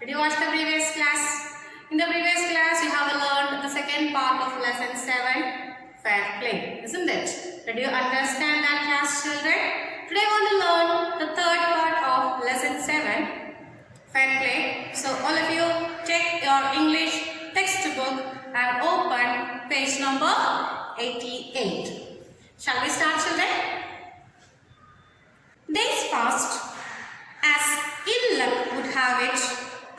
Did you watch the previous class? In the previous class, you have learned the second part of lesson 7, fair play, isn't it? Did you understand that, class children? Today I want to learn the third part of lesson 7, fair play. So all of you take your English textbook and open page number 88. Shall we start, children? Days passed. As ill luck would have it,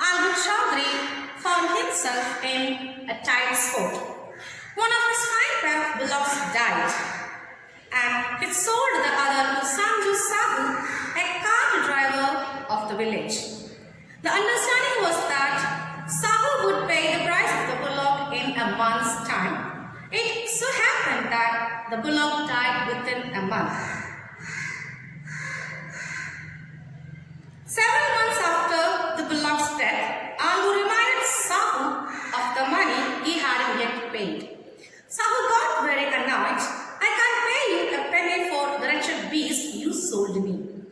Albert Chaudhry found himself in a tight spot. One of his 5 pair of bullocks died, and he sold the other to Sanju Sahu, a cart driver of the village. The understanding was that Sahu would pay the price of the bullock in a month's time. It so happened that the bullock died within a month. 7 months after the bullock's death, Algu reminded Sahu of the money he hadn't yet paid. Sahu got very annoyed. I can't pay you a penny for the wretched beast you sold me.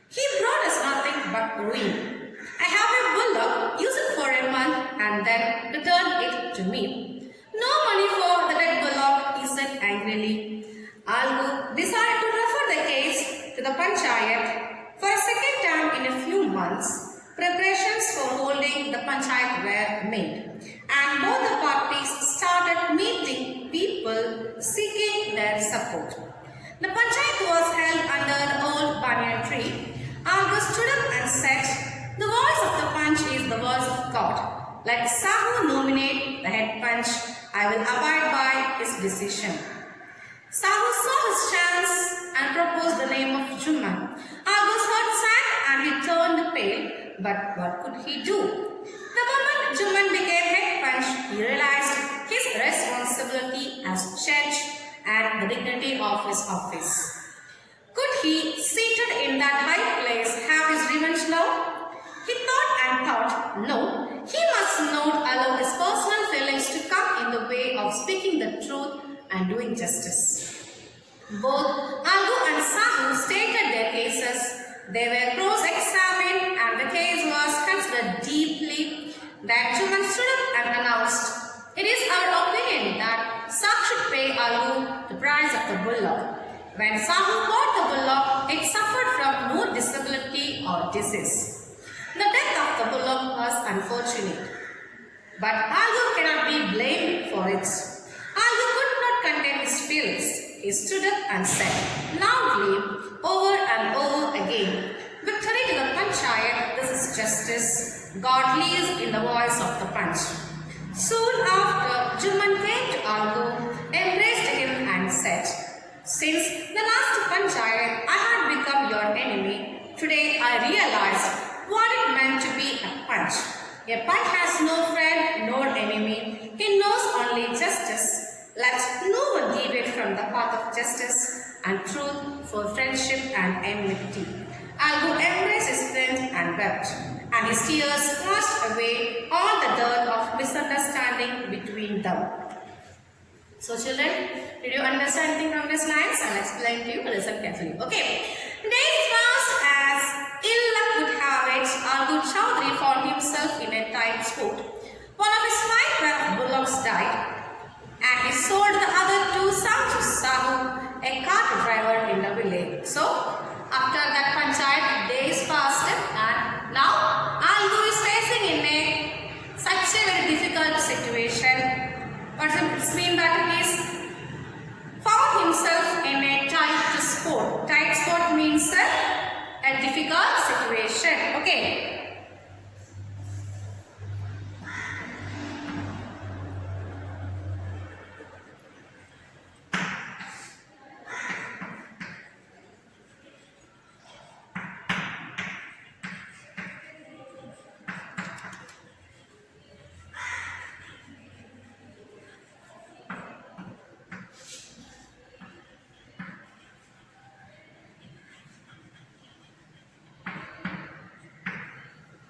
He brought us nothing but ruin. I have a bullock, use it for a month and then return it to me. No money for the dead bullock, he said angrily. Algu decided to refer the case to the Panchayat. For a second time in a few months, preparations for holding the Panchayat were made, and both the parties started meeting people seeking their support. The Panchayat was held under the old banyan tree. Algu stood up and said, "The voice of the Panch is the voice of God. Let Sahu nominate the head Panch. I will abide by his decision." Sahu saw his chance and proposed the name of Jumman. Algu's heart sank and he turned pale, but what could he do? The moment Jumman became head Panch, he realized his responsibility as judge and the dignity of his office. Could he, seated in that high place, have his revenge now? He thought and thought. No, he must not allow his personal feelings to come in the way of speaking the truth and doing justice. Both Algu and Sahu stated their cases. They were cross-examined and the case was considered deeply. Then Jumman stood up and announced, "It is our opinion that Sahu should pay Algu the price of the bullock. When Sahu bought the bullock, it suffered from no disability or disease. The death of the bullock was unfortunate, but Algu cannot be blamed for it." Algu could not contain his feelings. He stood up and said loudly, over and over again, "Victory to the Panchayat, this is justice. God lives in the voice of the Panch." Soon after, Jumman came to Algu, embraced him and said, "Since the last Panchayat, I had become your enemy. Today I realized what it meant to be a Panch. A Panch has no friend nor enemy. He knows only justice. Let no one deviate from the path of justice and truth for friendship and enmity." Algu embraced his friend and wept, and his tears washed away all the dirt of misunderstanding between them. So children, did you understand anything from these lines? I'll explain to you. Listen carefully. Okay. Days passed. As ill luck would have it, Algu Chaudhry found himself in a tight spot. One of his 5 pair of bullocks died, and he sold the other to Sanju Sahu, a cart driver in the village. So, after that Panchayat, days passed, and now Algu is facing in such a very difficult situation. What does it mean that he is found himself in a tight spot? Tight spot means a difficult situation. Okay.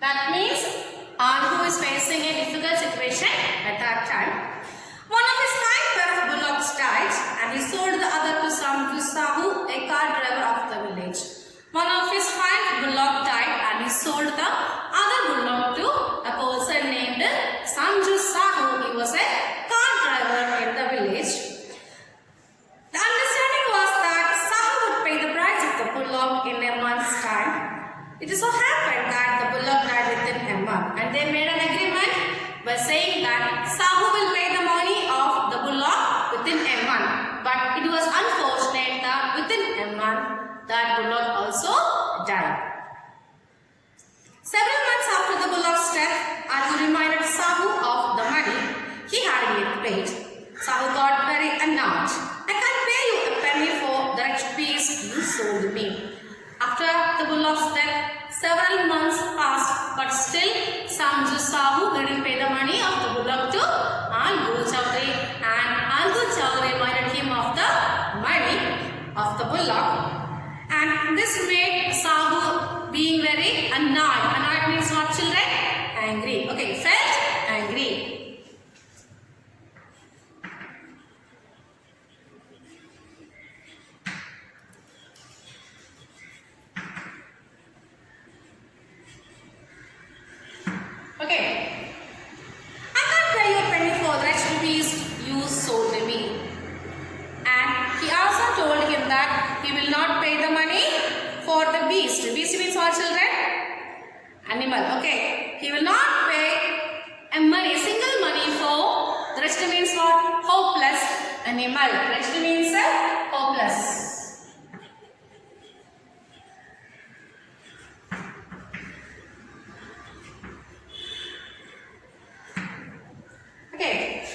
That means Algu is facing a difficult situation at that time. One of his 5 pair of bullocks died, and he sold the other to Sanju Sahu, a cart driver of the village. One of his 5 bullock died, and he sold the other bullock to a It so happened that the bullock died within a month, and they made an agreement by saying that Sahu will pay the money of the bullock within a month. But it was unfortunate that within a month that bullock also died. Several months after the bullock's death, Algu reminded Sahu of the money he hadn't yet paid. Sahu got very annoyed. I can't pay you a penny for the wretched beast you sold me. After the bullock's death, several months passed, but still Samju Sahu didn't pay the money of the bullock to Algu Chaudhary, and Algu Chaudhary reminded him of the money of the bullock, and this made Sahu being very annoyed. Annoyed means what, children? Angry. Okay, felt angry. Okay. I can't pay you a penny for the wretched beast you sold me. And he also told him that he will not pay the money for the beast. Beast means what, children? Animal. Okay. He will not pay a money, single money for the wretched means what? Hopeless animal. Wretched means hopeless. Okay.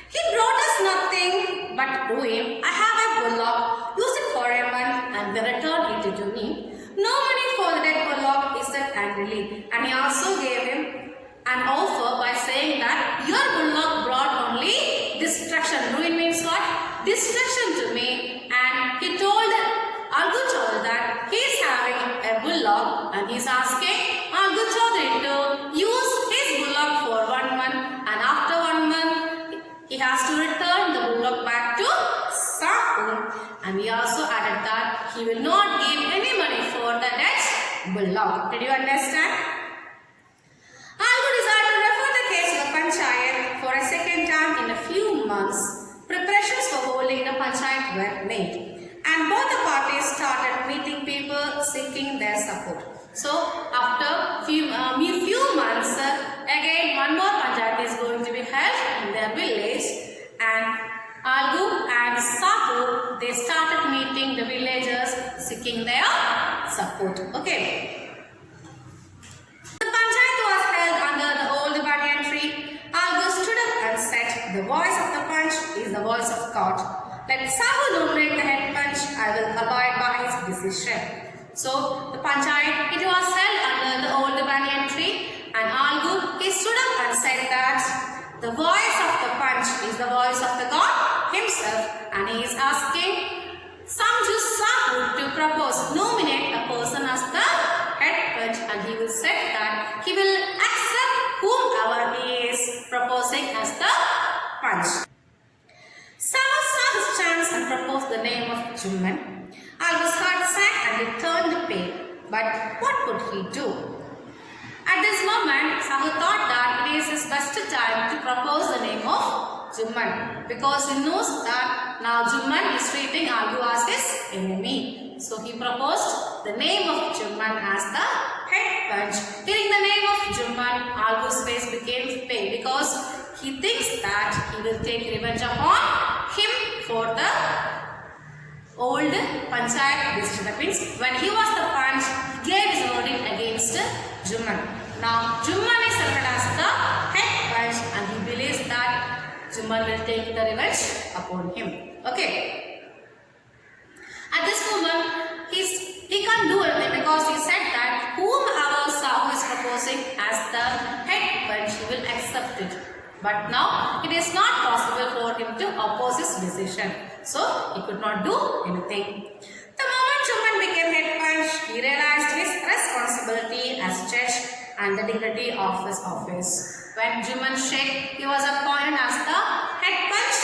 He brought us nothing but ruin. I have a bullock. Use it for a month and then return it to me. No money for the dead bullock, he said angrily. And he also gave him an offer by saying that your bullock brought only destruction. Ruin means what? Destruction to me. And he told Algu Chaudhary that he is having a bullock and he is asking Algu Chaudhary to use his bullock for 1 month, and after 1 month he has to return the bullock back to Sahu, and he also added that he will not give any money for the dead bullock. Did you understand? Algu decided to refer the case to the Panchayat for a second time in a few months. Preparations for holding the Panchayat were made, and both the parties started meeting people seeking their support. So after few months, again one more Panchayat is going to be held in their village, and Algu and Sahu, they started meeting the villagers seeking their support. Okay. The Panchayat was held under the old banyan tree. Algu stood up and said, "The voice of the Panch is the voice of God. Let Sahu nominate the head Panch. I will abide by his decision." So the Panchayat, it was held under the old banyan tree, and Algu, he stood up and said that the voice of the Panch is the voice of the God himself, and he is asking Samju Sahu to nominate a person as the head Panch, and he will say that he will accept whomever he is proposing as the Panch. Sahu saw his chance and proposed the name of Jumman. Algu's heart sank and he turned pale. But what could he do? At this moment, Sahu thought that it is his best time to propose the name of Jumman, because he knows that now Jumman is treating Algu as his enemy. So he proposed the name of Jumman as the head Panch. Hearing the name of Jumman, Algu's face became pale because he thinks that he will take revenge upon him for the old Panchayat decision. That means when he was the Panch, he gave his verdict against Jumman. Now Jumman is selected as the head Panch, and he believes that Jumman will take the revenge upon him. Okay. At this moment, he can't do anything because he said that whomever Sahu is proposing as the head Panch, he will accept it. But now it is not possible for him to oppose his decision. So he could not do anything. The moment Jumman became head Panch, he realized his responsibility as judge and the dignity of his office. When Jumman Sheikh, he was appointed as the head Panch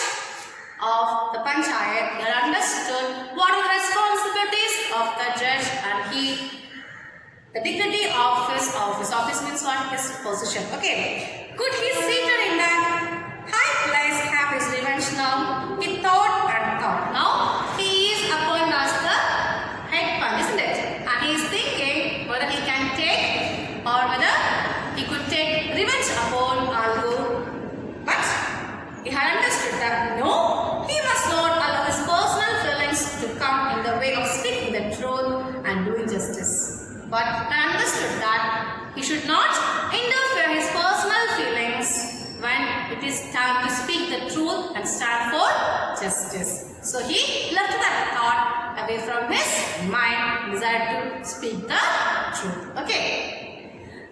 of the Panchayat, he understood what are the responsibilities of the judge and the dignity of his office. Office means what? His position. Okay. Could he seated in that high place have his revenge now? He thought and thought. Now he is appointed as the head Panch, isn't it? And he is thinking whether he but understood that he should not interfere his personal feelings when it is time to speak the truth and stand for justice. So he left that thought away from his mind, decided to speak the truth. Okay.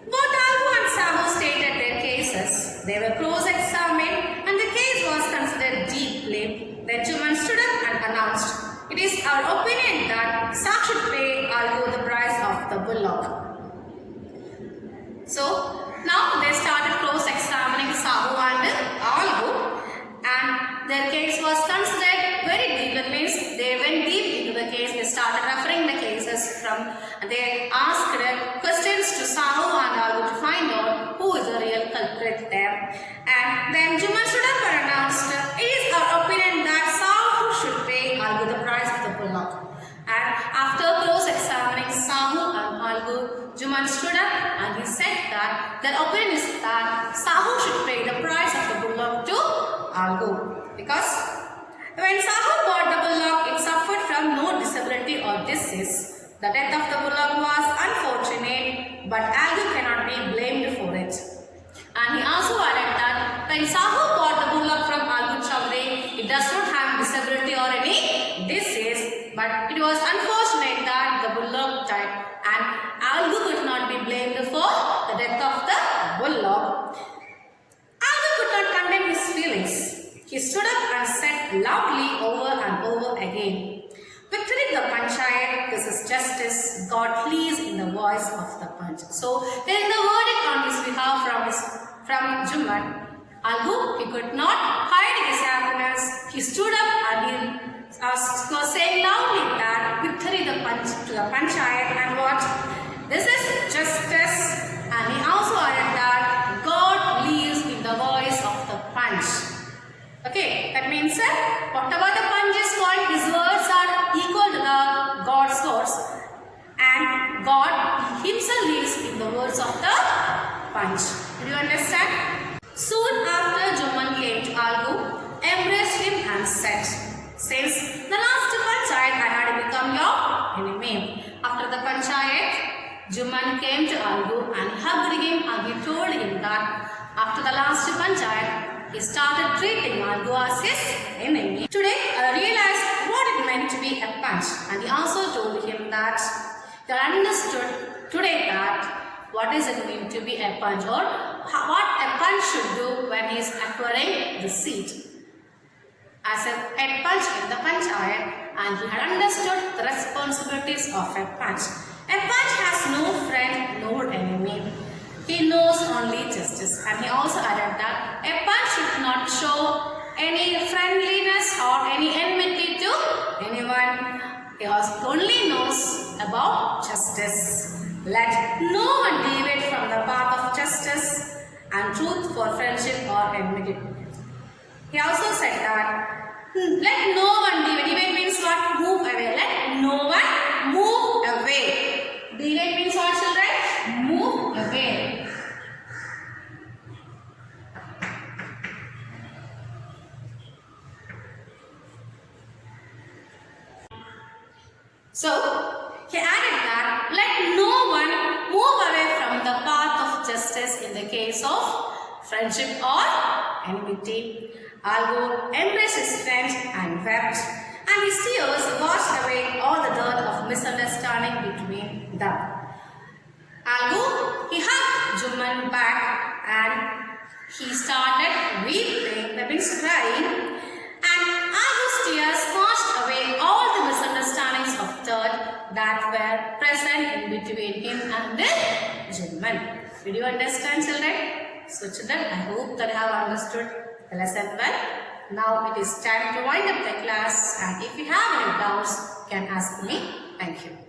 Both Algu and Sahu stated their cases. They were cross-examined and the case was considered deeply. Then Juman stood up and announced, "It is our opinion that Sahu should pay Algu the price of the bullock." So now they started cross-examining Sahu and Algu, and their case was considered very deep. That means they went deep into the case. They started referring the cases from, they asked questions to Sahu and Algu to find out who is the real culprit there. And then Juman stood up and announced, "It is our opinion that Sahu should pay Algu the price of the bullock." And after cross-examining Sahu and Algu, Juman stood up and he said that their opinion is that Sahu should pay the price of the bullock to Algu, because when Sahu bought the bullock, it suffered from no disability or disease. The death of the bullock was unfortunate, but Algu cannot be blamed for it. And he also added that when Sahu bought the bullock from Algu Chaudhary, it does not have disability or any disease, but it was unfortunate that the bullock died, and Algu could not be blamed for the death of the bullock. Algu could not contain his feelings. He stood up and said loudly over and over again, "Victory in the Panchayat, this is justice. God please," in the voice of the Panch. So there is the verdict on his behalf from Juman. Algu, he could not hide his happiness. He stood up and he was saying loudly that victory to the Panchayat, and what? This is justice. And he also added that God lives in the voice of the Panch. Okay, that means whatever the Panch is called, his words are equal to the God's words, and God himself lives in the words of the Panch. Do you understand? Soon after, Juman came to Algu, embraced him and said, "Since the last Panchayat, I had become your enemy." After the Panchayat, Juman came to Algu and hugged him and he told him that after the last Panchayat, he started treating Algu as his enemy. Today, I realized what it meant to be a Panch, and he also told him that he understood today that what does it mean to be a Panch, or what a Panch should do when he is acquiring the seat as a head Panch in the Panchayat, and he had understood the responsibilities of a Panch. A Panch has no friend nor enemy. He knows only justice, and he also added that a Panch should not show any friendliness or any enmity to anyone. He only knows about justice. Let no one deviate from the path of justice and truth for friendship or enmity. He also said that let no one deviate. Deviate means what? Move away. Let no one move away. Deviate means what, children? Move away. So, he added that let no one move away from the path of justice in the case of friendship or enmity. Algu embraced his friend and wept, and his tears washed away all the dirt of misunderstanding between them. Algu, he hugged Juman back and he started weeping, that means crying, and Algu's tears washed away all the misunderstandings of dirt that were present in between him and Juman. Did you understand, children? So children, I hope that you have understood the lesson well. Now it is time to wind up the class, and if you have any doubts, you can ask me. Thank you.